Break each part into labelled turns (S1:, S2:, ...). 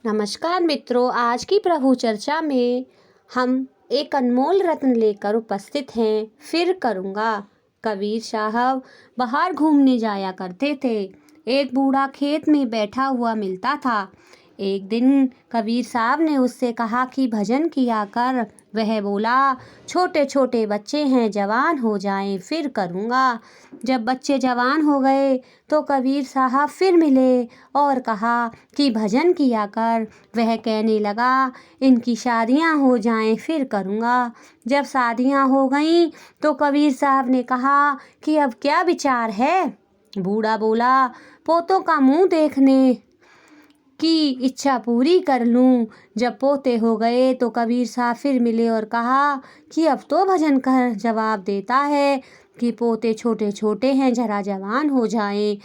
S1: नमस्कार मित्रों, आज की प्रभु चर्चा में हम एक अनमोल रत्न लेकर उपस्थित हैं। फिर करूँगा। कबीर साहब बाहर घूमने जाया करते थे। एक बूढ़ा खेत में बैठा हुआ मिलता था। एक दिन कबीर साहब ने उससे कहा कि भजन किया कर। वह बोला, छोटे छोटे बच्चे हैं, जवान हो जाएं फिर करूँगा। जब बच्चे जवान हो गए तो कबीर साहब फिर मिले और कहा कि भजन किया कर। वह कहने लगा, इनकी शादियां हो जाएं फिर करूँगा। जब शादियां हो गईं तो कबीर साहब ने कहा कि अब क्या विचार है। बूढ़ा बोला, पोतों का मुंह देखने की इच्छा पूरी कर लूं। जब पोते हो गए तो कबीर साहब फिर मिले और कहा कि अब तो भजन कर। जवाब देता है कि पोते छोटे छोटे हैं, जरा जवान हो जाएं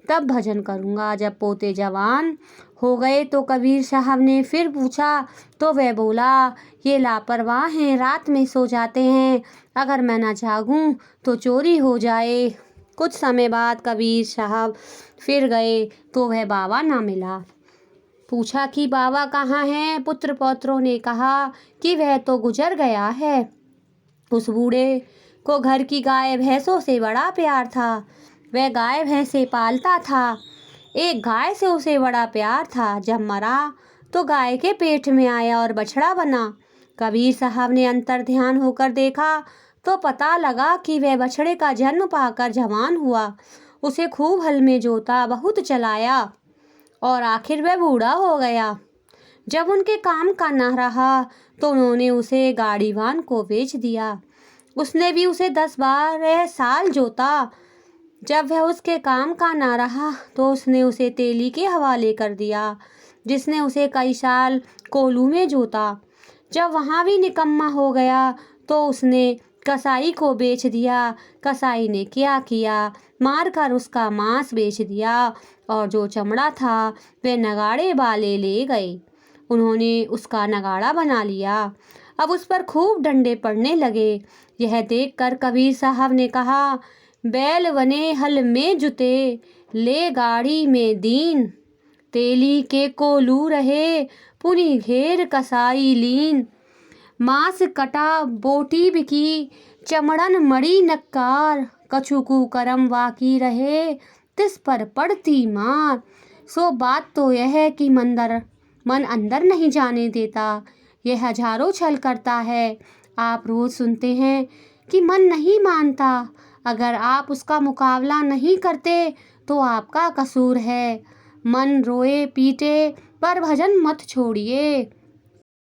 S1: तब भजन करूँगा। जब पोते जवान हो गए तो कबीर साहब ने फिर पूछा तो वह बोला, ये लापरवाह हैं, रात में सो जाते हैं, अगर मैं ना जागूं तो चोरी हो जाए। कुछ समय बाद कबीर साहब फिर गए तो वह बाबा ना मिला। पूछा कि बाबा कहाँ हैं। पुत्र पौत्रों ने कहा कि वह तो गुजर गया है। उस बूढ़े को घर की गाय भैंसों से बड़ा प्यार था। वह गाय भैंसे पालता था। एक गाय से उसे बड़ा प्यार था। जब मरा तो गाय के पेट में आया और बछड़ा बना। कबीर साहब ने अंतर ध्यान होकर देखा तो पता लगा कि वह बछड़े का जन्म पाकर जवान हुआ। उसे खूब हल में जोता, बहुत चलाया और आखिर वह बूढ़ा हो गया। जब उनके काम का न रहा तो उन्होंने उसे गाड़ीवान को बेच दिया। उसने भी उसे 10-12 साल जोता। जब वह उसके काम का ना रहा तो उसने उसे तेली के हवाले कर दिया, जिसने उसे कई साल कोल्हू में जोता। जब वहाँ भी निकम्मा हो गया तो उसने कसाई को बेच दिया। कसाई ने क्या किया, मारकर उसका मांस बेच दिया और जो चमड़ा था वे नगाड़े वाले ले गए। उन्होंने उसका नगाड़ा बना लिया। अब उस पर खूब डंडे पड़ने लगे। यह देखकर कबीर साहब ने कहा, बैल बने हल में जुते, ले गाड़ी में दीन, तेली के कोलू रहे, पुनी घेर कसाई लीन, मांस कटा बोटी बिकी, चमड़न मड़ी नक्कार, कछु कुकरम वाकी रहे, तिस पर पड़ती मार। सो बात तो यह है कि मन अंदर नहीं जाने देता। यह हजारों छल करता है। आप रोज सुनते हैं कि मन नहीं मानता। अगर आप उसका मुकाबला नहीं करते तो आपका कसूर है। मन रोए पीटे पर भजन मत छोड़िए।